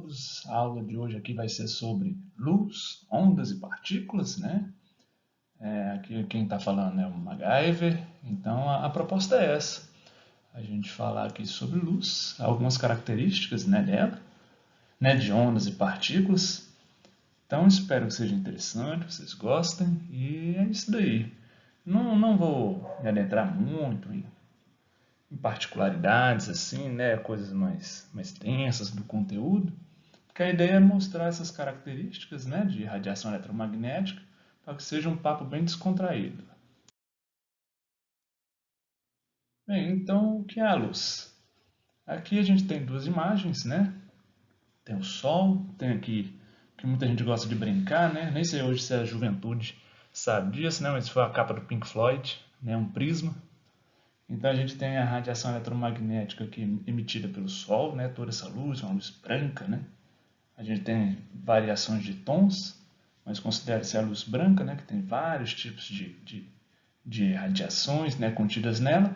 todos! A aula de hoje aqui vai ser sobre luz, ondas e partículas, né? Aqui quem está falando é o MacGyver, então a proposta é essa. A gente falar aqui sobre luz, algumas características, né, dela, né, de ondas e partículas. Então espero que seja interessante, vocês gostem, e é isso daí. Não vou me adentrar muito em particularidades, assim, né, coisas mais densas do conteúdo, porque a ideia é mostrar essas características, né, de radiação eletromagnética para que seja um papo bem descontraído. Bem, então o que é a luz? Aqui a gente tem duas imagens, né? Tem o Sol, tem aqui que muita gente gosta de brincar, né? Nem sei hoje se a juventude sabe disso, né? Mas foi a capa do Pink Floyd, né? Um prisma. Então a gente tem a radiação eletromagnética aqui emitida pelo Sol, né? Toda essa luz, uma luz branca, né? A gente tem variações de tons, mas considera-se a luz branca, né? Que tem vários tipos de radiações, né? Contidas nela.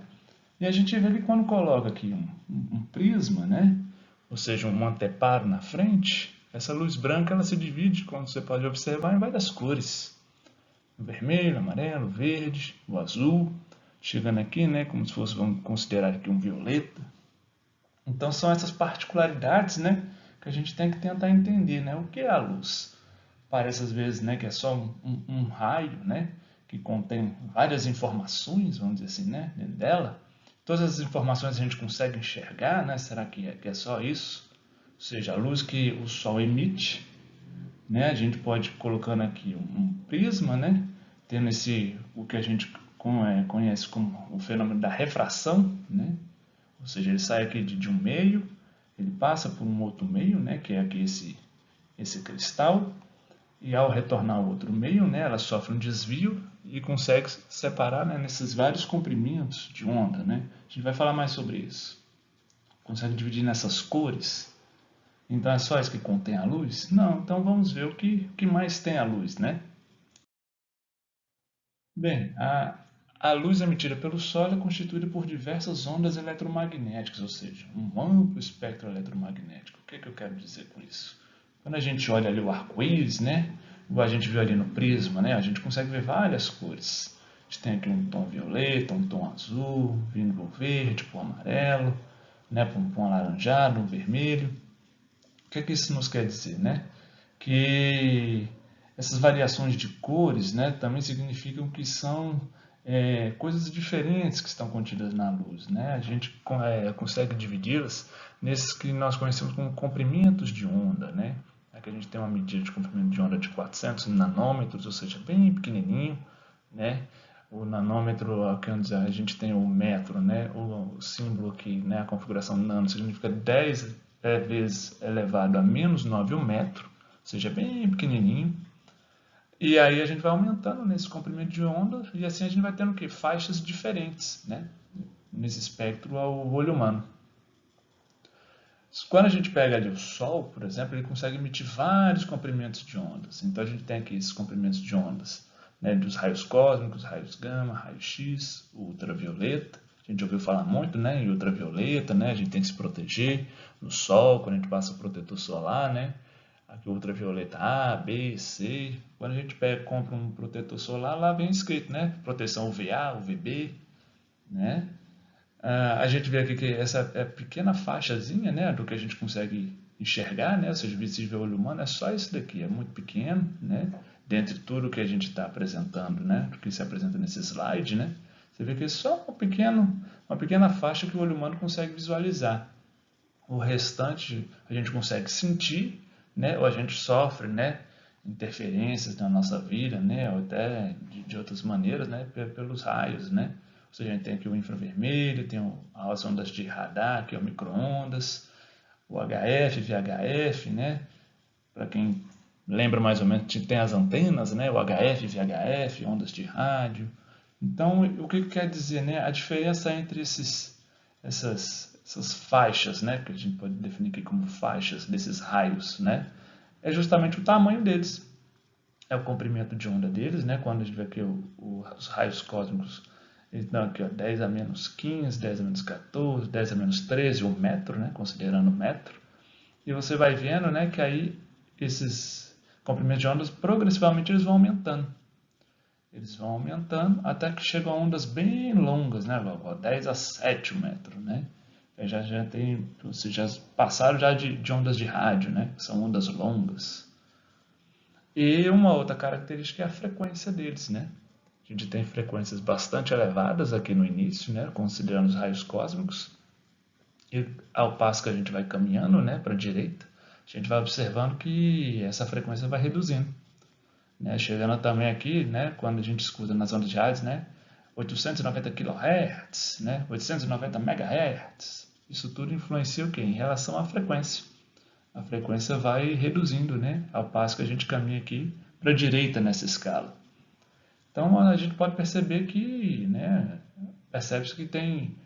E a gente vê que quando coloca aqui um prisma, né? Ou seja, um anteparo na frente, essa luz branca ela se divide, como você pode observar, em várias cores. O vermelho, o amarelo, o verde, o azul, chegando aqui, né, como se fosse, vamos considerar aqui um violeta. Então são essas particularidades, né, que a gente tem que tentar entender, né, o que é a luz. Parece às vezes, né, que é só um raio, né, que contém várias informações, vamos dizer assim, né, dentro dela. Todas as informações a gente consegue enxergar, né? Será que é só isso? Ou seja, a luz que o Sol emite, né? A gente pode ir colocando aqui um prisma, né? Tendo o que a gente conhece como o fenômeno da refração, né? Ou seja, ele sai aqui de um meio, ele passa por um outro meio, né? Que é aqui esse cristal, e ao retornar ao outro meio, né? Ela sofre um desvio e consegue separar, né, nesses vários comprimentos de onda, né? A gente vai falar mais sobre isso. Consegue dividir nessas cores. Então é só isso que contém a luz? Não, então vamos ver o que mais tem a luz, né? Bem, a luz emitida pelo Sol é constituída por diversas ondas eletromagnéticas, ou seja, um amplo espectro eletromagnético. O que eu quero dizer com isso? Quando a gente olha ali o arco-íris, né? Igual a gente viu ali no prisma, né? A gente consegue ver várias cores. A gente tem aqui um tom violeta, um tom azul, vindo para o verde, para o amarelo, né? Para um alaranjado, um vermelho. O que isso nos quer dizer, né? Que essas variações de cores, né, também significam que são coisas diferentes que estão contidas na luz, né? A gente consegue dividi-las nesses que nós conhecemos como comprimentos de onda, né? Aqui a gente tem uma medida de comprimento de onda de 400 nanômetros, ou seja, bem pequenininho, né? O nanômetro, aqui onde a gente tem o metro, né? O símbolo aqui, né? A configuração nano significa 10 vezes elevado a menos 9 o metro, ou seja, bem pequenininho. E aí a gente vai aumentando nesse comprimento de onda e assim a gente vai tendo o quê? Faixas diferentes, né? Nesse espectro ao olho humano. Quando a gente pega ali o Sol, por exemplo, ele consegue emitir vários comprimentos de ondas. Então a gente tem aqui esses comprimentos de ondas, né, dos raios cósmicos, raios gama, raios X, ultravioleta. A gente ouviu falar muito, né, em ultravioleta, né? A gente tem que se proteger no Sol quando a gente passa o protetor solar, né? Aqui o ultravioleta A, B, C. Quando a gente compra um protetor solar, lá vem escrito, né? Proteção UVA, UVB, né? A gente vê aqui que essa pequena faixazinha, né, do que a gente consegue enxergar, né, ou seja, visível ao olho humano, é só isso daqui, é muito pequeno, né, dentre tudo que a gente está apresentando, né, do que se apresenta nesse slide, né, você vê que é só uma pequena faixa que o olho humano consegue visualizar. O restante a gente consegue sentir, né, ou a gente sofre, né, interferências na nossa vida, né, ou até de outras maneiras, né, pelos raios, né. Ou seja, a gente tem aqui o infravermelho, tem as ondas de radar, que é o micro-ondas, o HF, VHF, né? Para quem lembra mais ou menos, tem as antenas, né? O HF, VHF, ondas de rádio. Então, o que quer dizer, né? A diferença entre essas faixas, né? Que a gente pode definir aqui como faixas desses raios, né? É justamente o tamanho deles. É o comprimento de onda deles, né? Quando a gente vê aqui os raios cósmicos, eles dão aqui, ó, 10 a menos 15, 10 a menos 14, 10 a menos 13, um metro, né? Considerando o metro. E você vai vendo, né, que aí esses comprimentos de ondas progressivamente eles vão aumentando. Eles vão aumentando até que chegam a ondas bem longas, né, 10 a 7 metros, né? Já tem, vocês já passaram já de ondas de rádio, né? Que são ondas longas. E uma outra característica é a frequência deles, né? A gente tem frequências bastante elevadas aqui no início, né? Considerando os raios cósmicos. E ao passo que a gente vai caminhando, né, para a direita, a gente vai observando que essa frequência vai reduzindo, né? Chegando também aqui, né, quando a gente escuta nas ondas de rádio, né, 890 kHz, né, 890 MHz. Isso tudo influencia o quê? Em relação à frequência. A frequência vai reduzindo, né, ao passo que a gente caminha aqui para a direita nessa escala. Então a gente pode perceber que, né, percebe-se que tem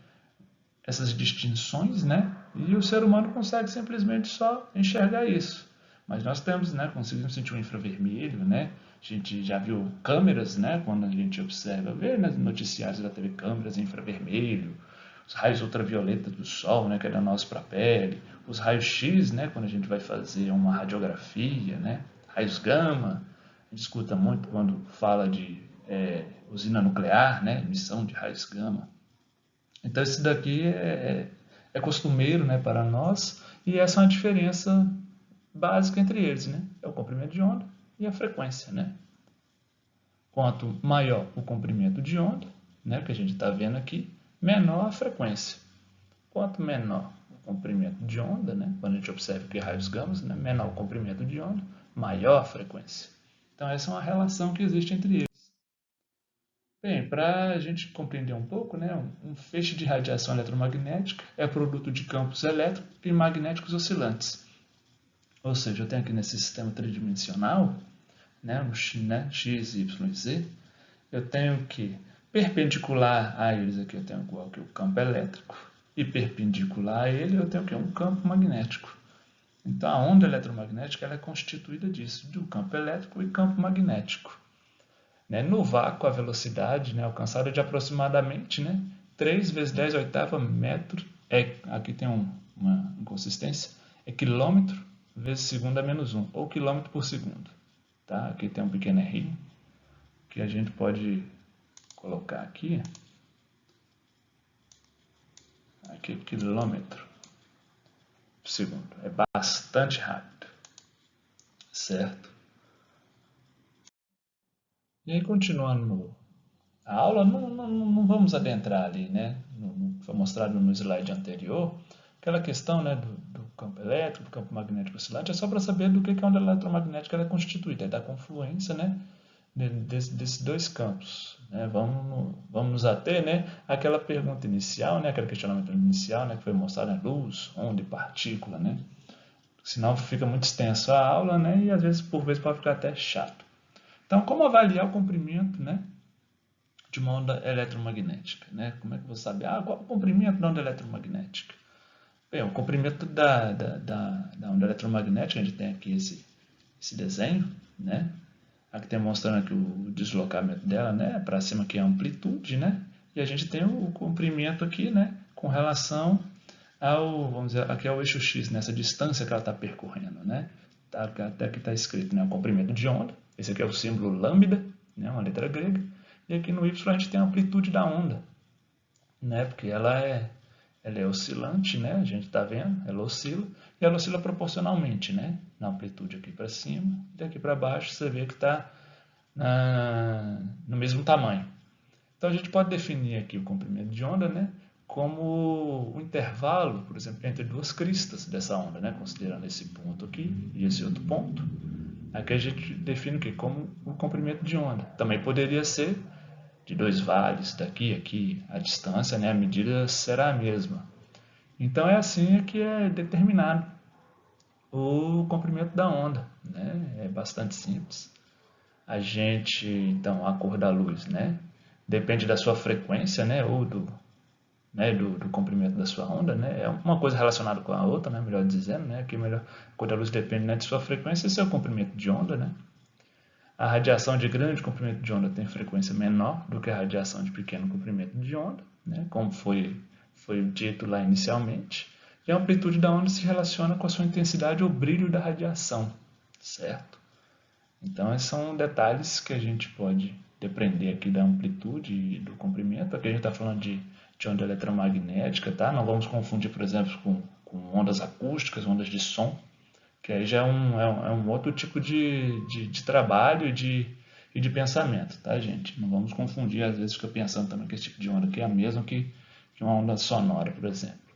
essas distinções, né, e o ser humano consegue simplesmente só enxergar isso. Mas nós temos, né, conseguimos sentir o infravermelho, né, a gente já viu câmeras, né, quando a gente observa, vê nos noticiários da TV câmeras infravermelho, os raios ultravioleta do sol, né, que é danoso para a pele, os raios X, né, quando a gente vai fazer uma radiografia, né, raios gama, a gente escuta muito quando fala de usina nuclear, né, emissão de raios gama. Então isso daqui é costumeiro, né, para nós e essa é uma diferença básica entre eles, né? É o comprimento de onda e a frequência, né? Quanto maior o comprimento de onda, né, que a gente está vendo aqui, menor a frequência. Quanto menor o comprimento de onda, né, quando a gente observa que raios gamas, né, menor o comprimento de onda, maior a frequência. Então essa é uma relação que existe entre eles. Bem, para a gente compreender um pouco, né, um feixe de radiação eletromagnética é produto de campos elétricos e magnéticos oscilantes. Ou seja, eu tenho aqui nesse sistema tridimensional, né, no X, Y e Z, eu tenho que perpendicular a eles aqui eu tenho igual que o campo elétrico e perpendicular a ele eu tenho que um campo magnético. Então a onda eletromagnética ela é constituída disso, de um campo elétrico e campo magnético. Né? No vácuo, a velocidade, né, alcançada é de aproximadamente, né, 3 vezes 10 oitava metro, aqui tem uma inconsistência, é quilômetro vezes segundo a menos 1, ou quilômetro por segundo. Tá? Aqui tem um pequeno errinho, que a gente pode colocar aqui, quilômetro por segundo, é bastante rápido, certo? E aí, continuando a aula, não vamos adentrar ali, né? No foi mostrado no slide anterior, aquela questão, né, do campo elétrico, do campo magnético oscilante, é só para saber do que a onda eletromagnética ela é constituída, é da confluência, né, desses dois campos. Né? Vamos nos ater, né, àquela pergunta inicial, né, aquele questionamento inicial, né, que foi mostrado, né, luz, onda e partícula, né? Senão fica muito extenso a aula, né, e às vezes, por vezes, pode ficar até chato. Então, como avaliar o comprimento, né, de uma onda eletromagnética, né? Como é que eu vou saber? Qual é o comprimento da onda eletromagnética? Bem, o comprimento da onda eletromagnética, a gente tem aqui esse desenho, né? Aqui tem mostrando aqui o deslocamento dela, né? Para cima aqui é a amplitude, né? E a gente tem o comprimento aqui, né? Com relação ao, vamos dizer, aqui é o eixo X, nessa distância que ela está percorrendo, né? Tá, até aqui está escrito, né? O comprimento de onda. Esse aqui é o símbolo lambda, né? Uma letra grega. E aqui no Y a gente tem a amplitude da onda, né? Porque ela é oscilante, né? A gente está vendo, ela oscila, e ela oscila proporcionalmente, né? Na amplitude aqui para cima, e daqui para baixo você vê que está no mesmo tamanho. Então a gente pode definir aqui o comprimento de onda, né? Como o intervalo, por exemplo, entre duas cristas dessa onda, né? Considerando esse ponto aqui e esse outro ponto. Aqui a gente define o quê? Como o comprimento de onda. Também poderia ser de dois vales, daqui a aqui, a distância, né, a medida será a mesma. Então é assim que é determinado o comprimento da onda, né? É bastante simples. A gente, então, a cor da luz, né, depende da sua frequência, né, ou do comprimento da sua onda, né? É uma coisa relacionada com a outra, né, melhor dizendo, né? Aqui melhor, a cor da luz depende, né, de sua frequência e seu comprimento de onda, né? A radiação de grande comprimento de onda tem frequência menor do que a radiação de pequeno comprimento de onda, né? Como foi dito lá inicialmente. E a amplitude da onda se relaciona com a sua intensidade ou brilho da radiação, certo? Então, esses são detalhes que a gente pode depender aqui da amplitude e do comprimento. Aqui a gente está falando de onda eletromagnética, tá? Não vamos confundir, por exemplo, com ondas acústicas, ondas de som, que aí já é um outro tipo de trabalho e de pensamento, tá, gente? Não vamos confundir, às vezes fica pensando também que esse tipo de onda aqui é a mesma que uma onda sonora, por exemplo.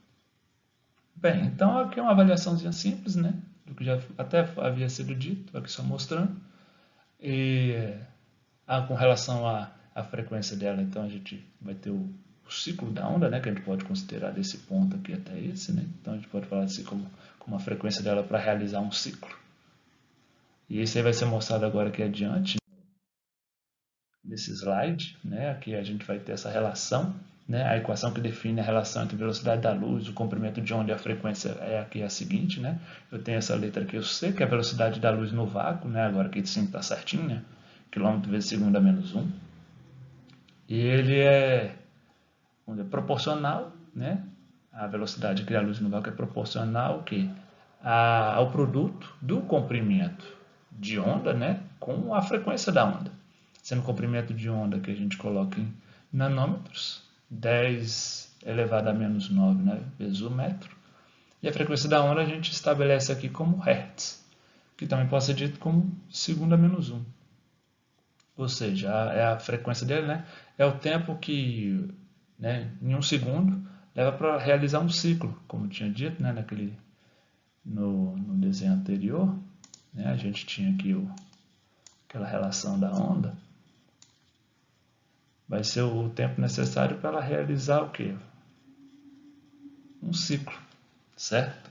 Bem, então aqui é uma avaliaçãozinha simples, né? Do que já até havia sido dito, aqui só mostrando. E com relação à frequência dela, então a gente vai ter o ciclo da onda, né? Que a gente pode considerar desse ponto aqui até esse, né? Então a gente pode falar assim como a frequência dela para realizar um ciclo. E esse aí vai ser mostrado agora aqui adiante, nesse slide, né? Aqui a gente vai ter essa relação, né? A equação que define a relação entre a velocidade da luz, o comprimento de onda e a frequência é aqui a seguinte, né? Eu tenho essa letra aqui, eu sei que é a velocidade da luz no vácuo, né? Agora aqui sim está certinho, né? Quilômetro vezes segundo a menos 1. E ele é, vamos dizer, proporcional, né? A velocidade que a luz no vácuo é proporcional ao quê? Ao produto do comprimento de onda, né? Com a frequência da onda. Sendo o comprimento de onda que a gente coloca em nanômetros, 10 elevado a menos 9, né, vezes o metro. E a frequência da onda a gente estabelece aqui como hertz, que também pode ser dito como segundo a menos 1. Ou seja, é a frequência dele, né, é o tempo que, né, em um segundo, leva para realizar um ciclo, como tinha dito, né, no desenho anterior. Né, a gente tinha aqui aquela relação da onda. Vai ser o tempo necessário para ela realizar o quê? Um ciclo, certo?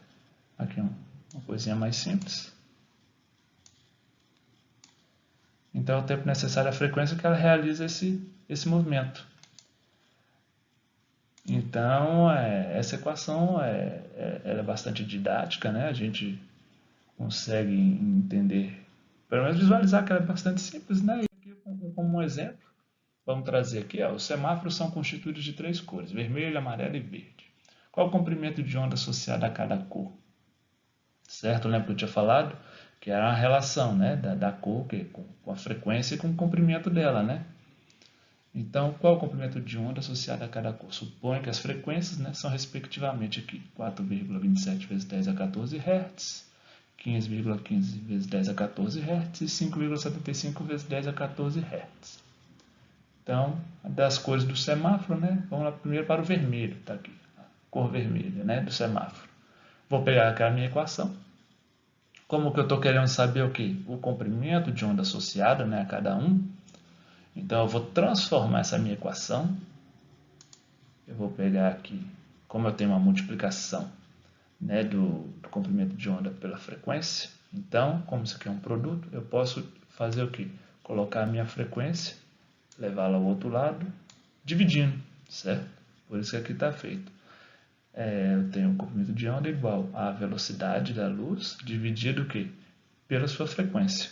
Aqui uma coisinha mais simples. Então é o tempo necessário, a frequência que ela realiza esse movimento. Então essa equação ela é bastante didática, né? A gente consegue entender, pelo menos visualizar que ela é bastante simples, né? E aqui como um exemplo, vamos trazer aqui, ó, os semáforos são constituídos de 3 cores, vermelho, amarelo e verde. Qual o comprimento de onda associado a cada cor? Certo? Lembra que eu tinha falado que era a relação, né, da cor com a frequência e com o comprimento dela, né? Então, qual o comprimento de onda associado a cada cor? Suponha que as frequências, né, são respectivamente aqui 4,27 vezes 10 a 14 Hz, 15,15 vezes 10 a 14 Hz e 5,75 vezes 10 a 14 Hz. Então, das cores do semáforo, né? Vamos lá primeiro para o vermelho, tá aqui, a cor vermelha, né, do semáforo. Vou pegar aqui a minha equação. Como que eu estou querendo saber o que? O comprimento de onda associado, né, a cada um. Então, eu vou transformar essa minha equação. Eu vou pegar aqui, como eu tenho uma multiplicação, né, do comprimento de onda pela frequência. Então, como isso aqui é um produto, eu posso fazer o que? Colocar a minha frequência, levá-la ao outro lado, dividindo, certo? Por isso que aqui está feito. Eu tenho o comprimento de onda igual à velocidade da luz dividido o quê? Pela sua frequência.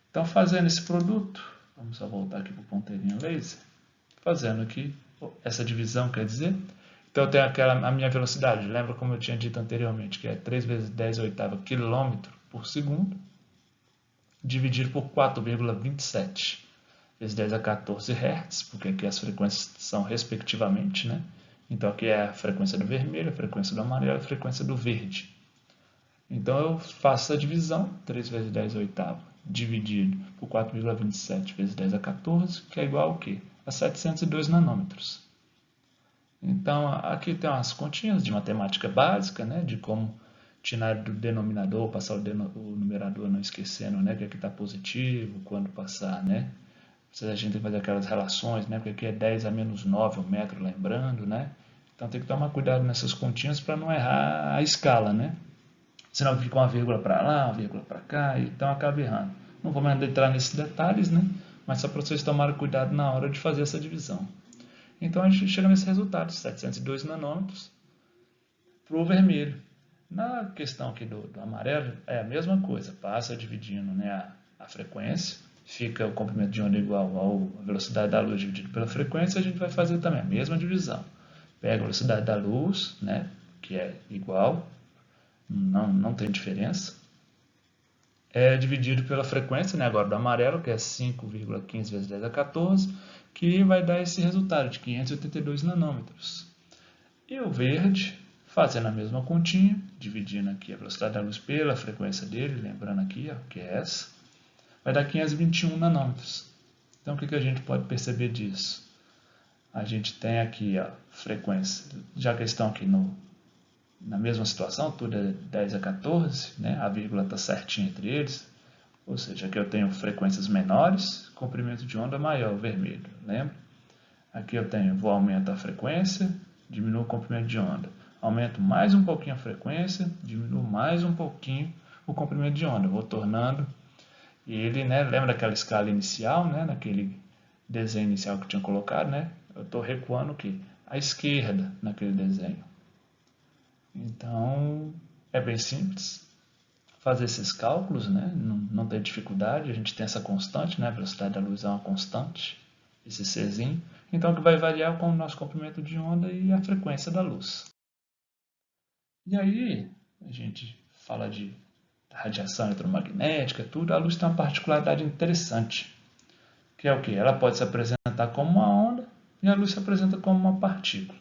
Então, fazendo esse produto, vamos só voltar aqui para o ponteirinho laser, fazendo aqui essa divisão, quer dizer, então eu tenho a minha velocidade, lembra como eu tinha dito anteriormente, que é 3 vezes 10 oitava quilômetro por segundo, dividido por 4,27 vezes 10 a 14 Hz, porque aqui as frequências são respectivamente, né? Então aqui é a frequência do vermelho, a frequência do amarelo, a frequência do verde. Então eu faço a divisão, 3 vezes 10 oitavo, dividido por 4,27 vezes 10 a 14, que é igual ao quê? A 702 nanômetros. Então aqui tem umas continhas de matemática básica, né? De como tirar do denominador, passar o numerador não esquecendo, né? Que aqui está positivo, quando passar, né? A gente tem que fazer aquelas relações, né? Porque aqui é 10 a menos 9 o metro, lembrando, né? Então tem que tomar cuidado nessas continhas para não errar a escala, né? Senão fica uma vírgula para lá, uma vírgula para cá, então acaba errando. Não vou mais entrar nesses detalhes, né? Mas só para vocês tomarem cuidado na hora de fazer essa divisão. Então a gente chega nesse resultado, 702 nanômetros para o vermelho. Na questão aqui do amarelo, é a mesma coisa, passa dividindo, né, a frequência, fica o comprimento de onda igual à velocidade da luz dividido pela frequência, a gente vai fazer também a mesma divisão. Pega a velocidade da luz, né, que é igual, não tem diferença, é dividido pela frequência, né, agora do amarelo, que é 5,15 vezes 10 a 14, que vai dar esse resultado de 582 nanômetros. E o verde, fazendo a mesma continha, dividindo aqui a velocidade da luz pela frequência dele, lembrando aqui, ó, que é essa, vai dar 521 nanômetros. Então, o que a gente pode perceber disso? A gente tem aqui a frequência, já que estão aqui na mesma situação, tudo é 10 a 14, né? A vírgula está certinha entre eles, ou seja, aqui eu tenho frequências menores, comprimento de onda maior, vermelho, lembra? Aqui eu tenho, vou aumentar a frequência, diminuo o comprimento de onda. Aumento mais um pouquinho a frequência, diminuo mais um pouquinho o comprimento de onda. Vou tornando ele, né, lembra daquela escala inicial, né, naquele desenho inicial que eu tinha colocado, né? Eu estou recuando o quê? À esquerda naquele desenho. Então, é bem simples fazer esses cálculos, né? Não tem dificuldade, a gente tem essa constante, né? A velocidade da luz é uma constante, esse Czinho, então que vai variar com o nosso comprimento de onda e a frequência da luz. E aí, a gente fala de radiação eletromagnética, tudo, a luz tem uma particularidade interessante, que é o que? Ela pode se apresentar como uma onda e a luz se apresenta como uma partícula.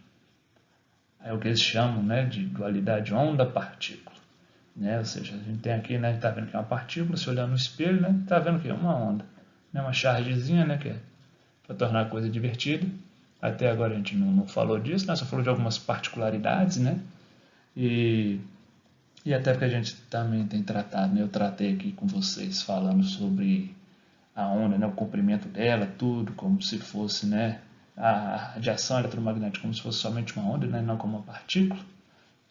É o que eles chamam, né, de dualidade onda-partícula. Né? Ou seja, a gente tem aqui, né, está vendo que é uma partícula, se olhando no espelho, né, está vendo que é uma onda, né, uma chargezinha, né, que é para tornar a coisa divertida. Até agora a gente não falou disso, né, só falou de algumas particularidades, né, e até porque a gente também tem tratado, né, eu tratei aqui com vocês falando sobre a onda, né, o comprimento dela, tudo, como se fosse, né, a radiação eletromagnética como se fosse somente uma onda, né, não como uma partícula.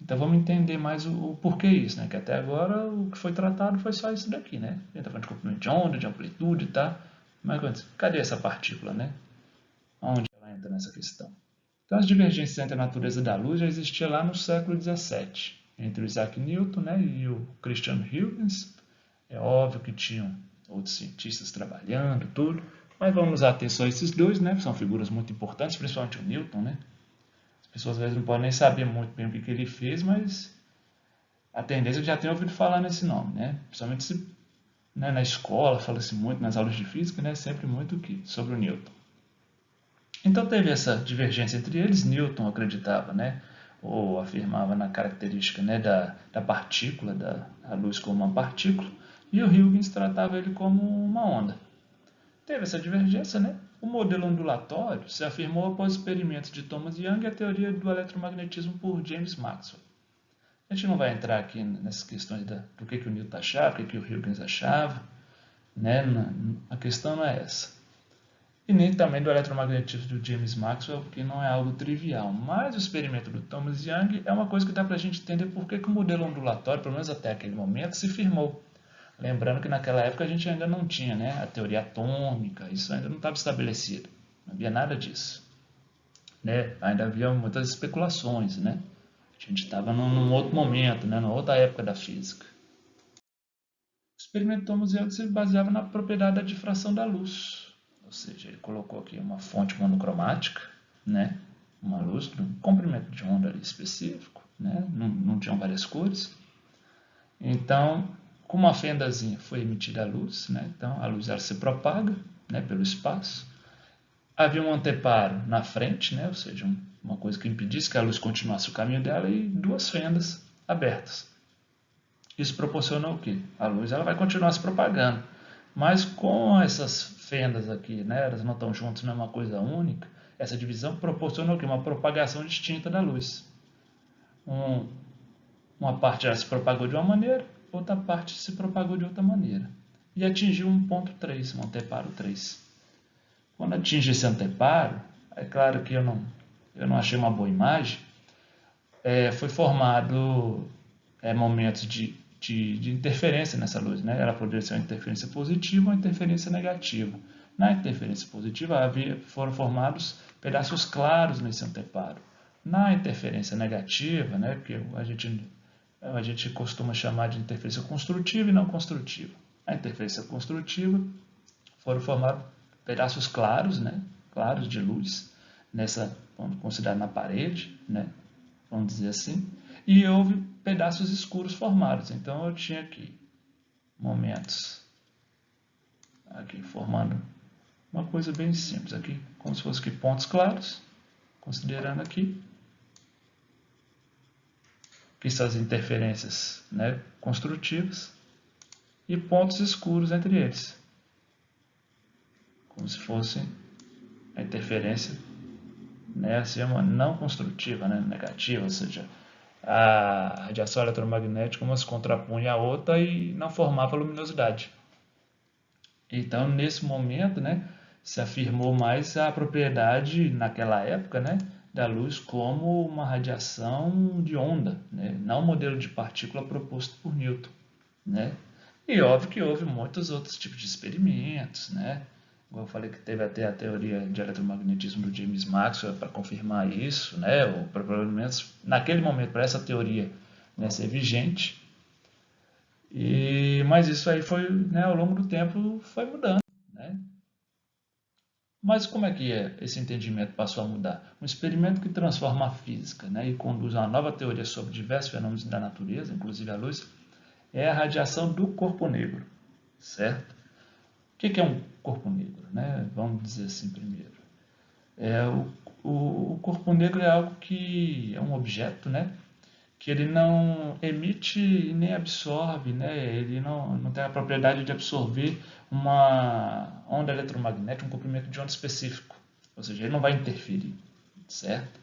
Então vamos entender mais o porquê isso, né? Que até agora o que foi tratado foi só isso daqui, né? A gente está falando de comprimento de onda, de amplitude, tá? Mas cadê essa partícula, né? Onde ela entra nessa questão? Então as divergências entre a natureza da luz já existiam lá no século XVII, entre o Isaac Newton, né, e o Christian Huygens. É óbvio que tinham outros cientistas trabalhando, tudo, mas vamos nos ater só a esses dois, né? São figuras muito importantes, principalmente o Newton, né? As pessoas às vezes não podem nem saber muito bem o que ele fez, mas a tendência é que já tem ouvido falar nesse nome, né? Principalmente se, né, na escola, fala-se muito, nas aulas de física, né? Sempre muito sobre o Newton. Então teve essa divergência entre eles. Newton acreditava, né, ou afirmava na característica, né, da partícula, da luz como uma partícula, e o Huygens tratava ele como uma onda. Teve essa divergência, né? O modelo ondulatório se afirmou após experimentos de Thomas Young e a teoria do eletromagnetismo por James Maxwell. A gente não vai entrar aqui nessas questões do que o Newton achava, o que o Huygens achava, né? A questão não é essa. E nem também do eletromagnetismo do James Maxwell, porque não é algo trivial. Mas o experimento do Thomas Young é uma coisa que dá para a gente entender por que o modelo ondulatório, pelo menos até aquele momento, se firmou. Lembrando que naquela época a gente ainda não tinha, né, a teoria atômica, isso ainda não estava estabelecido, não havia nada disso. Né? Ainda havia muitas especulações, né? A gente estava num outro momento, né, numa outra época da física. O experimento de Thomas Young se baseava na propriedade da difração da luz, ou seja, ele colocou aqui uma fonte monocromática, né, uma luz de um comprimento de onda ali específico, né, não tinham várias cores. Então, com uma fendazinha foi emitida a luz, né, então a luz ela se propaga, né, pelo espaço. Havia um anteparo na frente, né, ou seja, uma coisa que impedisse que a luz continuasse o caminho dela, e duas fendas abertas. Isso proporciona o quê? A luz ela vai continuar se propagando, mas com essas fendas aqui, né, elas não estão juntas, não é uma coisa única, essa divisão proporciona o quê? Uma propagação distinta da luz. Uma parte ela se propagou de uma maneira, outra parte se propagou de outra maneira. E atingiu um ponto 3, um anteparo 3. Quando atinge esse anteparo, é claro que eu não achei uma boa imagem, foi formado momentos de interferência nessa luz, né? Ela poderia ser uma interferência positiva ou uma interferência negativa. Na interferência positiva foram formados pedaços claros nesse anteparo. Na interferência negativa, né, porque a gente costuma chamar de interferência construtiva e não construtiva. A interferência construtiva foram formados pedaços claros, né, claros de luz, vamos considerar na parede, né, vamos dizer assim, e houve pedaços escuros formados. Então eu tinha aqui momentos aqui formando uma coisa bem simples aqui, como se fosse aqui pontos claros, considerando aqui que são as interferências, né, construtivas, e pontos escuros entre eles, como se fosse a interferência, né, assim, uma não construtiva, né, negativa, ou seja, a radiação eletromagnética uma se contrapunha à outra e não formava luminosidade. Então, nesse momento, né, se afirmou mais a propriedade, naquela época, né, da luz como uma radiação de onda, né, não o modelo de partícula proposto por Newton, né? E óbvio que houve muitos outros tipos de experimentos, né? Igual eu falei que teve até a teoria de eletromagnetismo do James Maxwell para confirmar isso, né? Ou para pelo menos naquele momento para essa teoria, né, ser vigente. Mas isso aí foi, né, ao longo do tempo foi mudando, né? Mas como é que esse entendimento passou a mudar? Um experimento que transforma a física, né, e conduz a uma nova teoria sobre diversos fenômenos da natureza, inclusive a luz, é a radiação do corpo negro, certo? O que é um corpo negro, né? Vamos dizer assim primeiro. O corpo negro é algo que é um objeto, né, que ele não emite e nem absorve, né? Ele não tem a propriedade de absorver uma onda eletromagnética, um comprimento de onda específico. Ou seja, ele não vai interferir, certo?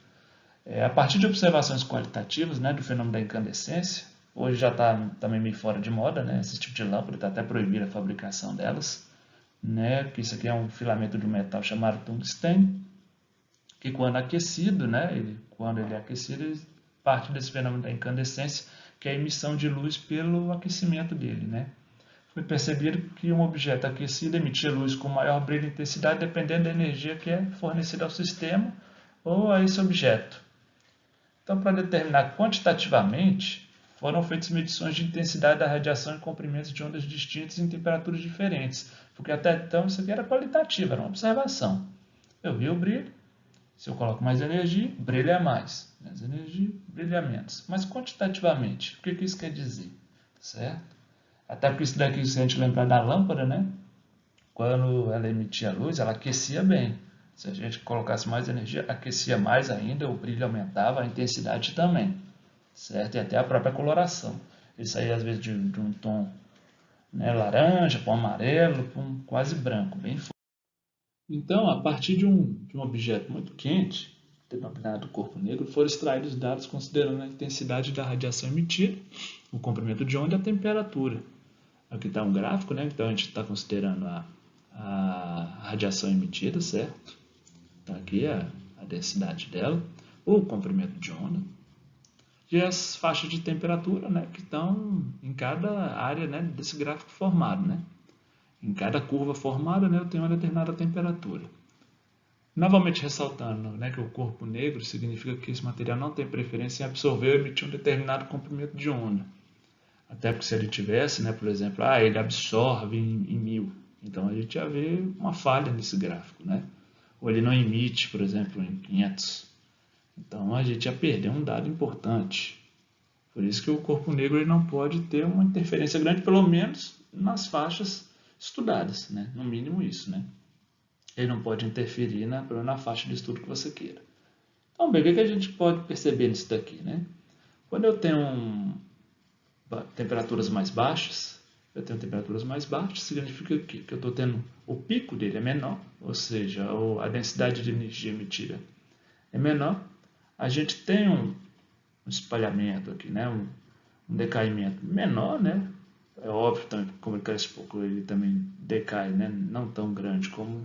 A partir de observações qualitativas, né, do fenômeno da incandescência, hoje já está também meio fora de moda, né? Esse tipo de lâmpada está até proibida a fabricação delas, né? Porque isso aqui é um filamento de um metal chamado tungstênio, que quando aquecido, né, quando ele é aquecido, ele parte desse fenômeno da incandescência, que é a emissão de luz pelo aquecimento dele, né? Foi percebido que um objeto aquecido emitia luz com maior brilho e intensidade dependendo da energia que é fornecida ao sistema ou a esse objeto. Então, para determinar quantitativamente, foram feitas medições de intensidade da radiação em comprimentos de ondas distintas em temperaturas diferentes, porque até então isso aqui era qualitativo, era uma observação. Eu vi o brilho, se eu coloco mais energia, brilha mais. Menos energia, brilha menos. Mas quantitativamente, o que isso quer dizer? Certo? Até porque isso daqui, se a gente lembrar da lâmpada, né? Quando ela emitia luz, ela aquecia bem. Se a gente colocasse mais energia, aquecia mais ainda, o brilho aumentava, a intensidade também. Certo? E até a própria coloração. Isso aí, às vezes, de um tom, né, laranja para um amarelo, para um quase branco, bem forte. Então, a partir de um objeto muito quente, denominado corpo negro, foram extraídos dados considerando a intensidade da radiação emitida, o comprimento de onda e a temperatura. Aqui está um gráfico, né? Então a gente está considerando a radiação emitida, certo? Está aqui a densidade dela, o comprimento de onda e as faixas de temperatura, né, que estão em cada área, né, desse gráfico formado, né? Em cada curva formada, né, eu tenho uma determinada temperatura. Novamente ressaltando, né, que o corpo negro significa que esse material não tem preferência em absorver ou emitir um determinado comprimento de onda. Até porque se ele tivesse, né, por exemplo, ele absorve em 1000, então a gente ia ver uma falha nesse gráfico, né? Ou ele não emite, por exemplo, em 500. Então a gente ia perder um dado importante. Por isso que o corpo negro ele não pode ter uma interferência grande, pelo menos nas faixas estudadas, né? No mínimo isso, né? Ele não pode interferir na faixa de estudo que você queira. Então, bem, o que a gente pode perceber nisso daqui, né? Quando eu tenho temperaturas mais baixas, significa que eu estou tendo o pico dele é menor, ou seja, a densidade de energia emitida é menor. A gente tem um espalhamento aqui, né? um decaimento menor, né? É óbvio também, como ele cresce pouco, ele também decai, né? Não tão grande como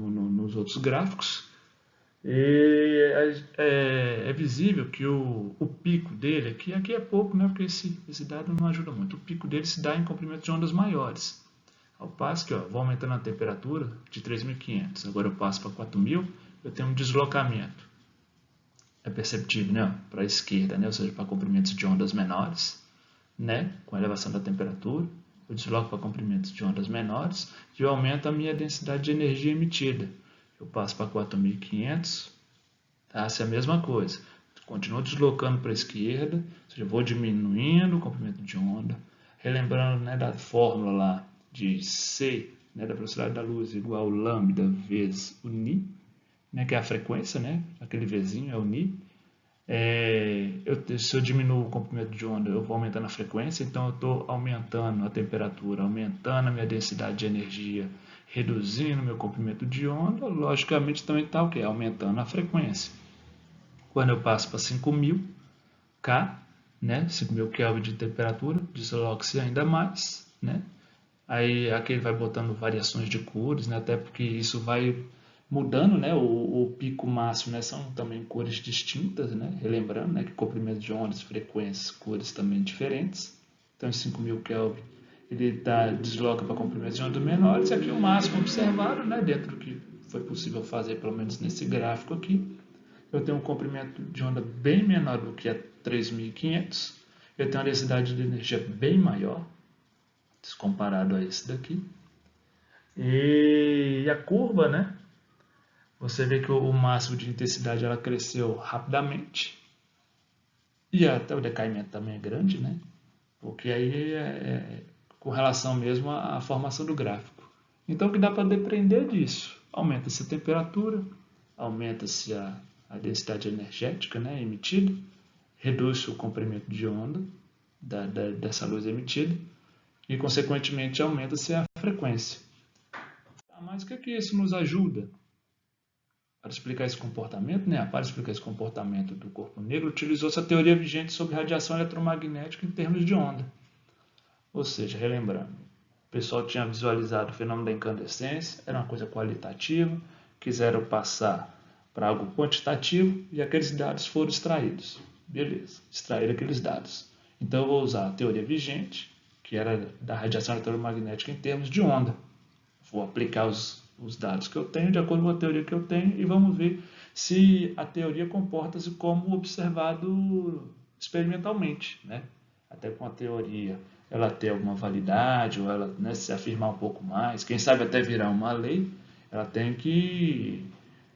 nos outros gráficos. E é visível que o pico dele, aqui é pouco, né, porque esse dado não ajuda muito, o pico dele se dá em comprimentos de ondas maiores. Ao passo que vou aumentando a temperatura de 3.500, agora eu passo para 4.000, eu tenho um deslocamento. É perceptível, né, para a esquerda, né, ou seja, para comprimentos de ondas menores, né, com a elevação da temperatura, eu desloco para comprimentos de ondas menores e eu aumento a minha densidade de energia emitida. Eu passo para 4.500, tá? Essa é a mesma coisa. continuo deslocando para a esquerda, ou seja, vou diminuindo o comprimento de onda, relembrando, né, da fórmula lá de C, né, da velocidade da luz, igual lambda vezes o Ni, né, que é a frequência, né, aquele Vzinho é o Ni. Se eu diminuo o comprimento de onda, eu vou aumentando a frequência, então eu estou aumentando a temperatura, aumentando a minha densidade de energia, reduzindo o meu comprimento de onda, logicamente também está o quê? Aumentando a frequência. Quando eu passo para 5.000 K, né, 5.000 Kelvin de temperatura, desloca-se ainda mais, né? Aí aqui ele vai botando variações de cores, né, até porque isso vai mudando, né, o pico máximo, né, são também cores distintas, né, relembrando, né, que comprimento de ondas, frequências, cores também diferentes. Então em 5.000 Kelvin ele desloca para comprimentos de ondas menores, e aqui o máximo observado, né, dentro do que foi possível fazer, pelo menos nesse gráfico aqui, eu tenho um comprimento de onda bem menor do que a 3.500, eu tenho uma densidade de energia bem maior, comparado a esse daqui. E a curva, né? Você vê que o máximo de intensidade ela cresceu rapidamente. E até o decaimento também é grande, né? Porque aí é com relação mesmo à formação do gráfico. Então o que dá para depender disso? Aumenta-se a temperatura, aumenta-se a densidade energética, né, emitida, reduz-se o comprimento de onda dessa luz emitida e, consequentemente, aumenta-se a frequência. Mas o que isso nos ajuda? Para explicar esse comportamento, né? Para explicar esse comportamento do corpo negro, utilizou-se a teoria vigente sobre radiação eletromagnética em termos de onda. Ou seja, relembrando, o pessoal tinha visualizado o fenômeno da incandescência, era uma coisa qualitativa, quiseram passar para algo quantitativo e aqueles dados foram extraídos. Beleza, extraíram aqueles dados. Então eu vou usar a teoria vigente, que era da radiação eletromagnética em termos de onda. Vou aplicar os dados que eu tenho de acordo com a teoria que eu tenho e vamos ver se a teoria comporta-se como observado experimentalmente, né? Até com a teoria ela ter alguma validade ou ela, né, se afirmar um pouco mais, quem sabe até virar uma lei, ela tem que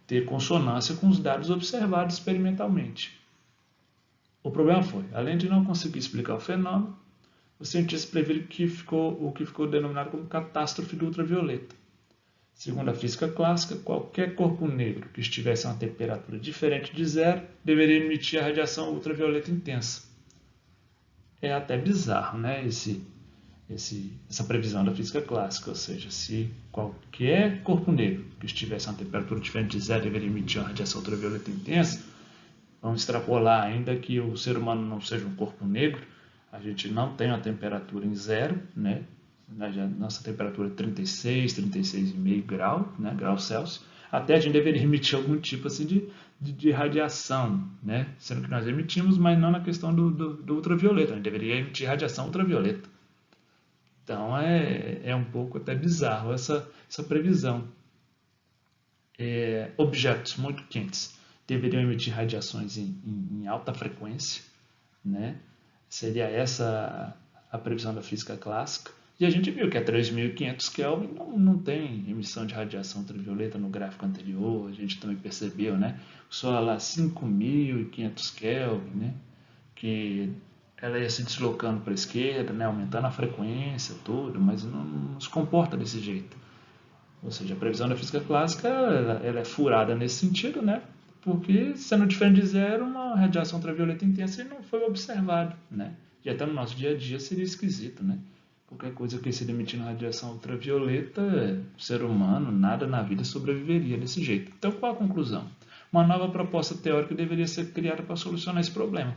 ter consonância com os dados observados experimentalmente. O problema foi, além de não conseguir explicar o fenômeno, os cientistas previram o que ficou denominado como catástrofe do ultravioleta. Segundo a física clássica, qualquer corpo negro que estivesse a uma temperatura diferente de zero deveria emitir a radiação ultravioleta intensa. É até bizarro, né, essa previsão da física clássica, ou seja, se qualquer corpo negro que estivesse a uma temperatura diferente de zero deveria emitir uma radiação ultravioleta intensa, vamos extrapolar ainda que o ser humano não seja um corpo negro, a gente não tem uma temperatura em zero, né? Nossa temperatura é 36,5 graus, né? Graus Celsius, até a gente deveria emitir algum tipo assim de radiação, né? Sendo que nós emitimos, mas não na questão do ultravioleta, a gente deveria emitir radiação ultravioleta. Então é um pouco até bizarro essa previsão. Objetos muito quentes deveriam emitir radiações em alta frequência, né? Seria essa a previsão da física clássica. E a gente viu que a 3.500 Kelvin não tem emissão de radiação ultravioleta no gráfico anterior, a gente também percebeu, né? Só lá 5.500 Kelvin, né? Que ela ia se deslocando para a esquerda, né? Aumentando a frequência, tudo, mas não se comporta desse jeito. Ou seja, a previsão da física clássica ela é furada nesse sentido, né? Porque, sendo diferente de zero, uma radiação ultravioleta intensa não foi observada, né? E até no nosso dia a dia seria esquisito, né? Qualquer coisa que seja emitindo radiação ultravioleta, o ser humano, nada na vida sobreviveria desse jeito. Então, qual a conclusão? Uma nova proposta teórica deveria ser criada para solucionar esse problema.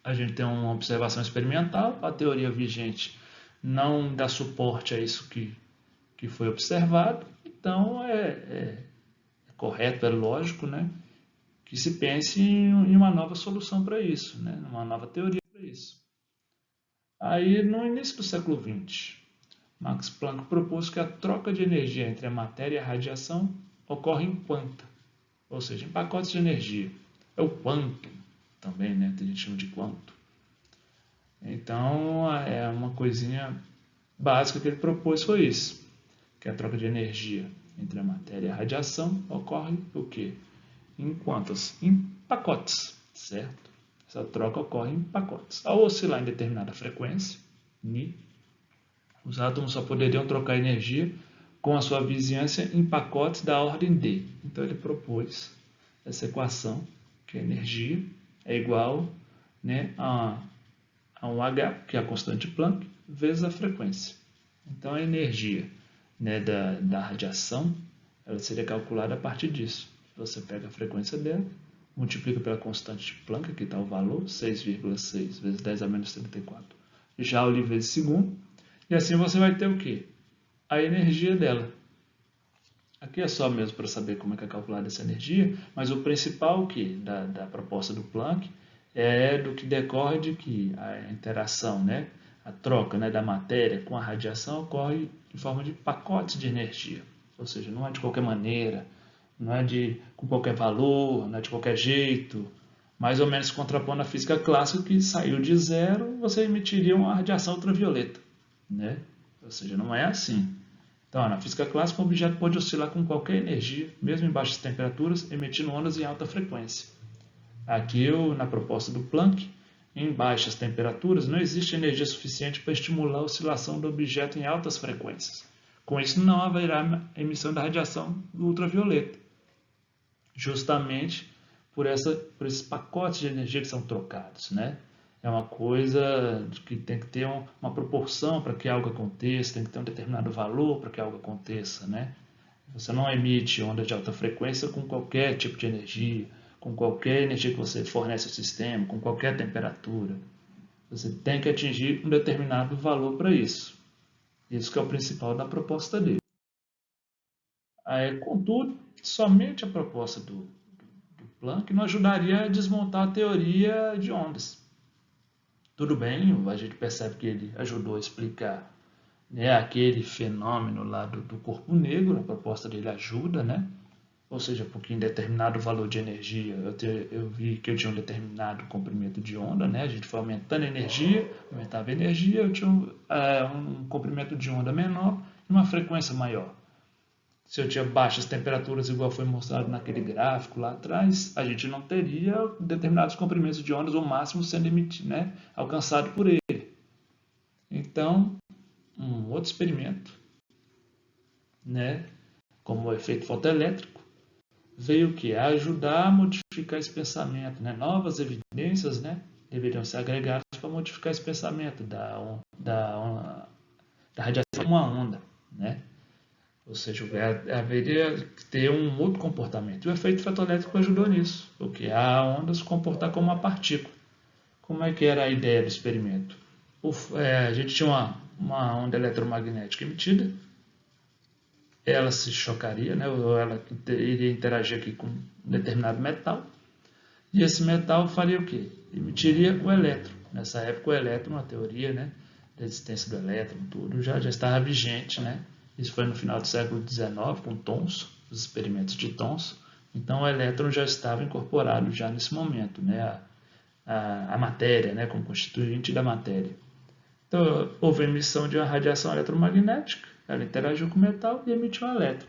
A gente tem uma observação experimental, a teoria vigente não dá suporte a isso que foi observado, então é correto, é lógico, né, que se pense em uma nova solução para isso, né, uma nova teoria para isso. Aí, no início do século XX, Max Planck propôs que a troca de energia entre a matéria e a radiação ocorre em quanta, ou seja, em pacotes de energia. É o quantum também, né, a gente chama de quantum. Então, é uma coisinha básica que ele propôs foi isso, que a troca de energia entre a matéria e a radiação ocorre o quê? Em quantas? Em pacotes, certo? Essa troca ocorre em pacotes. Ao oscilar em determinada frequência, Ni, os átomos só poderiam trocar energia com a sua vizinhança em pacotes da ordem D. Então ele propôs essa equação, que a energia é igual, né, a um H, que é a constante de Planck, vezes a frequência. Então a energia, né, da radiação, ela seria calculada a partir disso. Você pega a frequência dela, multiplica pela constante de Planck, aqui está o valor, 6,6 vezes 10 a menos 34 Joule vezes segundo, e assim você vai ter o quê? A energia dela. Aqui é só mesmo para saber como é que é calculada essa energia, mas o principal da proposta do Planck é do que decorre de que a interação, né, a troca, né, da matéria com a radiação ocorre em forma de pacotes de energia. Ou seja, não é de qualquer maneira, não é com qualquer valor, não é de qualquer jeito. Mais ou menos contrapondo a física clássica, que saiu de zero, você emitiria uma radiação ultravioleta, né? Ou seja, não é assim. Então, na física clássica, um objeto pode oscilar com qualquer energia, mesmo em baixas temperaturas, emitindo ondas em alta frequência. Aqui, na proposta do Planck, em baixas temperaturas, não existe energia suficiente para estimular a oscilação do objeto em altas frequências. Com isso, não haverá emissão da radiação ultravioleta, justamente por esses pacotes de energia que são trocados, né? É uma coisa que tem que ter uma proporção para que algo aconteça, tem que ter um determinado valor para que algo aconteça, né? Você não emite ondas de alta frequência com qualquer tipo de energia, com qualquer energia que você fornece ao sistema, com qualquer temperatura. Você tem que atingir um determinado valor para isso. Isso que é o principal da proposta dele. Contudo, somente a proposta do Planck não ajudaria a desmontar a teoria de ondas. Tudo bem, a gente percebe que ele ajudou a explicar, né, aquele fenômeno lá do corpo negro, a proposta dele ajuda, né? Ou seja, porque em determinado valor de energia, eu vi que eu tinha um determinado comprimento de onda, né? A gente foi aumentando a energia, aumentava a energia, eu tinha um comprimento de onda menor e uma frequência maior. Se eu tinha baixas temperaturas, igual foi mostrado naquele gráfico lá atrás, a gente não teria determinados comprimentos de ondas, o máximo sendo emitido, né, alcançado por ele. Então, um outro experimento, né, como o efeito fotoelétrico, veio que ajudar a modificar esse pensamento, né? Novas evidências, né, deveriam ser agregadas para modificar esse pensamento da radiação uma onda, né? Ou seja, haveria que ter um outro comportamento. E o efeito fotoelétrico ajudou nisso, porque a onda se comportar como uma partícula. Como é que era a ideia do experimento? A gente tinha uma onda eletromagnética emitida, ela se chocaria, né, ou ela iria interagir aqui com um determinado metal, e esse metal faria o quê? Emitiria o elétron. Nessa época o elétron, a teoria, né, da existência do elétron, tudo já estava vigente, né? Isso foi no final do século XIX, com Thomson, os experimentos de Thomson. Então o elétron já estava incorporado já nesse momento, né? A matéria, né, como constituinte da matéria. Então houve a emissão de uma radiação eletromagnética, ela interagiu com o metal e emitiu um elétron.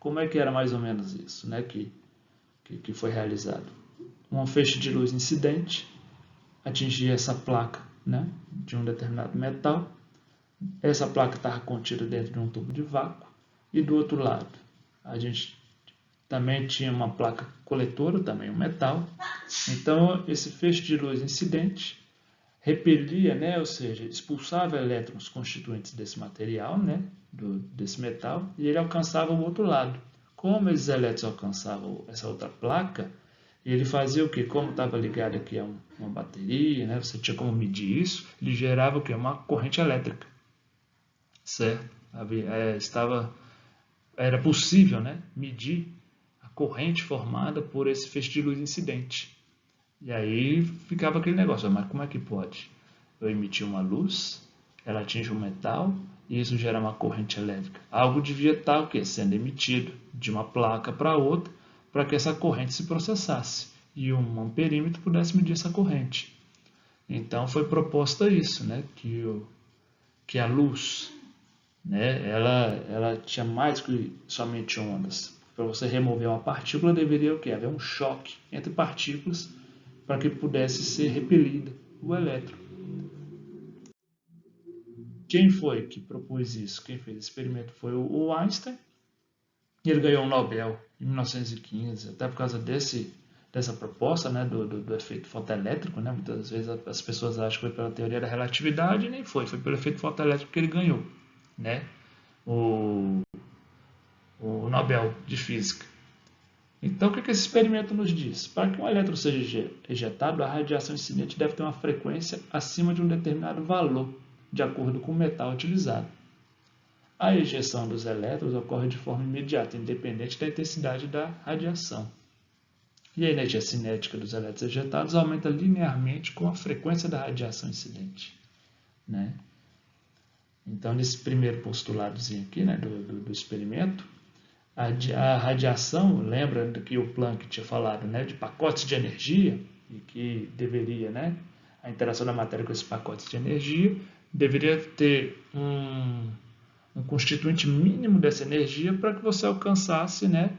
Como é que era mais ou menos isso, né, que foi realizado? Um feixe de luz incidente atingia essa placa, né, de um determinado metal. Essa placa estava contida dentro de um tubo de vácuo, e do outro lado a gente também tinha uma placa coletora, também um metal. Então esse feixe de luz incidente repelia, né, ou seja, expulsava elétrons constituintes desse material, né, desse metal, e ele alcançava o outro lado. Como esses elétrons alcançavam essa outra placa, ele fazia o que? Como estava ligado aqui a uma bateria, né, você tinha como medir isso, ele gerava o que? Uma corrente elétrica. Certo? Era possível, né, medir a corrente formada por esse feixe de luz incidente. E aí ficava aquele negócio, mas como é que pode? Eu emitir uma luz, ela atinge um metal e isso gera uma corrente elétrica. Algo devia estar o quê? Sendo emitido de uma placa para outra para que essa corrente se processasse e um amperímetro pudesse medir essa corrente. Então foi proposta isso, né, que a luz, né, ela tinha mais que somente ondas. Para você remover uma partícula, deveria o quê? Haver um choque entre partículas para que pudesse ser repelida o elétron. Quem foi que propôs isso? Quem fez esse experimento foi o Einstein. E ele ganhou um Nobel em 1915, até por causa dessa proposta, né, do efeito fotoelétrico. Né? Muitas vezes as pessoas acham que foi pela teoria da relatividade, e nem foi pelo efeito fotoelétrico que ele ganhou, né? o Nobel de Física. Então, o que esse experimento nos diz? Para que um elétron seja ejetado, a radiação incidente deve ter uma frequência acima de um determinado valor, de acordo com o metal utilizado. A ejeção dos elétrons ocorre de forma imediata, independente da intensidade da radiação. E a energia cinética dos elétrons ejetados aumenta linearmente com a frequência da radiação incidente. Né? Então, nesse primeiro postuladozinho aqui, né, do experimento, a radiação, lembra que o Planck tinha falado, né, de pacotes de energia, e que deveria, né, a interação da matéria com esses pacotes de energia, deveria ter um constituinte mínimo dessa energia para que você alcançasse, né,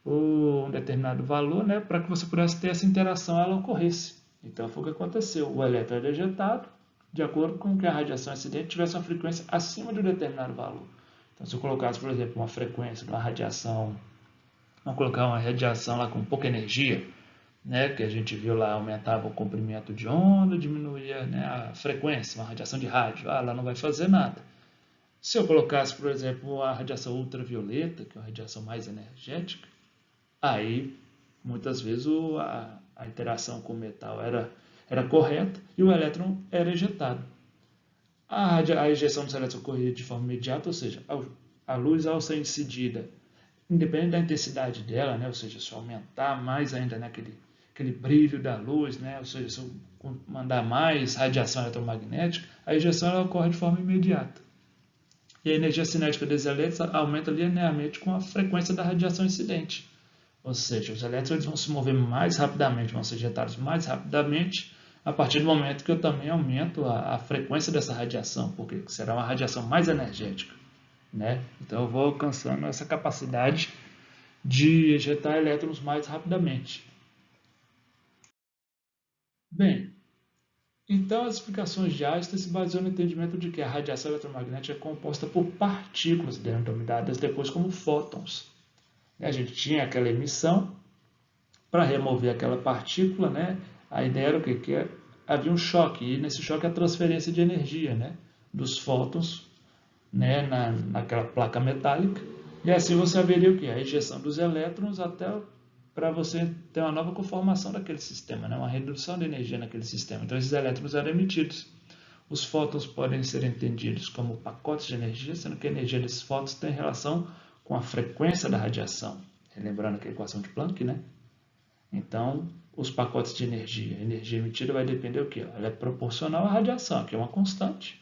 um determinado valor, né, para que você pudesse ter essa interação, ela ocorresse. Então foi o que aconteceu. O elétron era ejetado de acordo com que a radiação incidente tivesse uma frequência acima de um determinado valor. Então, se eu colocasse, por exemplo, uma frequência de uma radiação, vamos colocar uma radiação lá com pouca energia, né, que a gente viu lá, aumentava o comprimento de onda, diminuía, né, a frequência, uma radiação de rádio, ela não vai fazer nada. Se eu colocasse, por exemplo, a radiação ultravioleta, que é uma radiação mais energética, aí muitas vezes a interação com o metal era correta e o elétron era ejetado. A ejeção dos elétrons ocorria de forma imediata, ou seja, a luz ao ser incidida, independente da intensidade dela, né, ou seja, se eu aumentar mais ainda, né, aquele brilho da luz, né, ou seja, se eu mandar mais radiação eletromagnética, a ejeção ela ocorre de forma imediata. E a energia cinética dos elétrons aumenta linearmente com a frequência da radiação incidente. Ou seja, os elétrons vão se mover mais rapidamente, vão ser ejetados mais rapidamente, a partir do momento que eu também aumento a frequência dessa radiação, porque será uma radiação mais energética. Né? Então eu vou alcançando essa capacidade de ejetar elétrons mais rapidamente. Bem, então as explicações de Einstein se baseiam no entendimento de que a radiação eletromagnética é composta por partículas denominadas depois como fótons. A gente tinha aquela emissão, para remover aquela partícula, né? A ideia era o quê? Que havia um choque, e nesse choque a transferência de energia, né? Dos fótons, né? naquela placa metálica, e assim você haveria o quê? A ejeção dos elétrons até para você ter uma nova conformação daquele sistema, né? Uma redução de energia naquele sistema. Então esses elétrons eram emitidos. Os fótons podem ser entendidos como pacotes de energia, sendo que a energia desses fótons tem relação com a frequência da radiação. Lembrando aquela equação de Planck, né? Então, os pacotes de energia, a energia emitida vai depender do quê? Ela é proporcional à radiação, que é uma constante.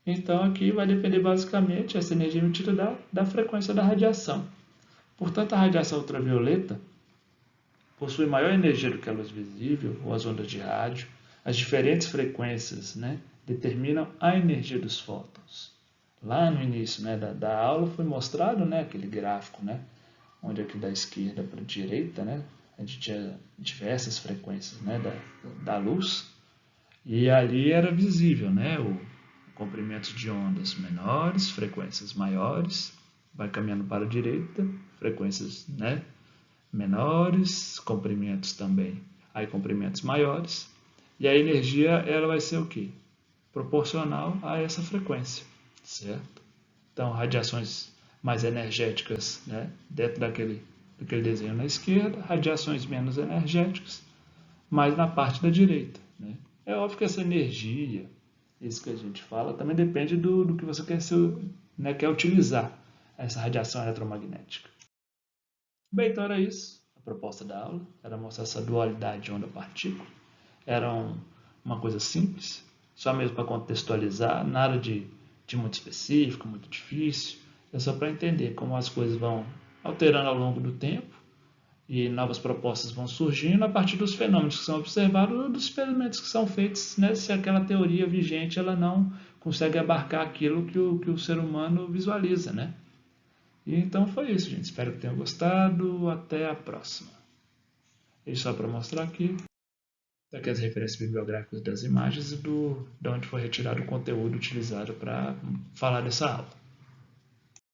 Então, aqui vai depender basicamente essa energia emitida da frequência da radiação. Portanto, a radiação ultravioleta possui maior energia do que a luz visível ou as ondas de rádio. As diferentes frequências, né, determinam a energia dos fótons. Lá no início, né, da aula foi mostrado, né, aquele gráfico, né, onde aqui da esquerda para a direita, né, a gente tinha diversas frequências, né, da luz, e ali era visível, né, o comprimento de ondas menores, frequências maiores, vai caminhando para a direita, frequências, né, menores, comprimentos também, aí comprimentos maiores, e a energia ela vai ser o quê? Proporcional a essa frequência, certo? Então, radiações mais energéticas, né, dentro daquele desenho na esquerda, radiações menos energéticas, mais na parte da direita. Né? É óbvio que essa energia, isso que a gente fala, também depende do que você quer utilizar, essa radiação eletromagnética. Bem, então era isso, a proposta da aula, era mostrar essa dualidade onda-partícula. Era uma coisa simples, só mesmo para contextualizar, nada de muito específico, muito difícil, é só para entender como as coisas vão alterando ao longo do tempo e novas propostas vão surgindo a partir dos fenômenos que são observados ou dos experimentos que são feitos, né, se aquela teoria vigente ela não consegue abarcar aquilo que o ser humano visualiza, né? E então foi isso, gente. Espero que tenham gostado. Até a próxima. E só para mostrar aqui, aqui as referências bibliográficas das imagens e de onde foi retirado o conteúdo utilizado para falar dessa aula.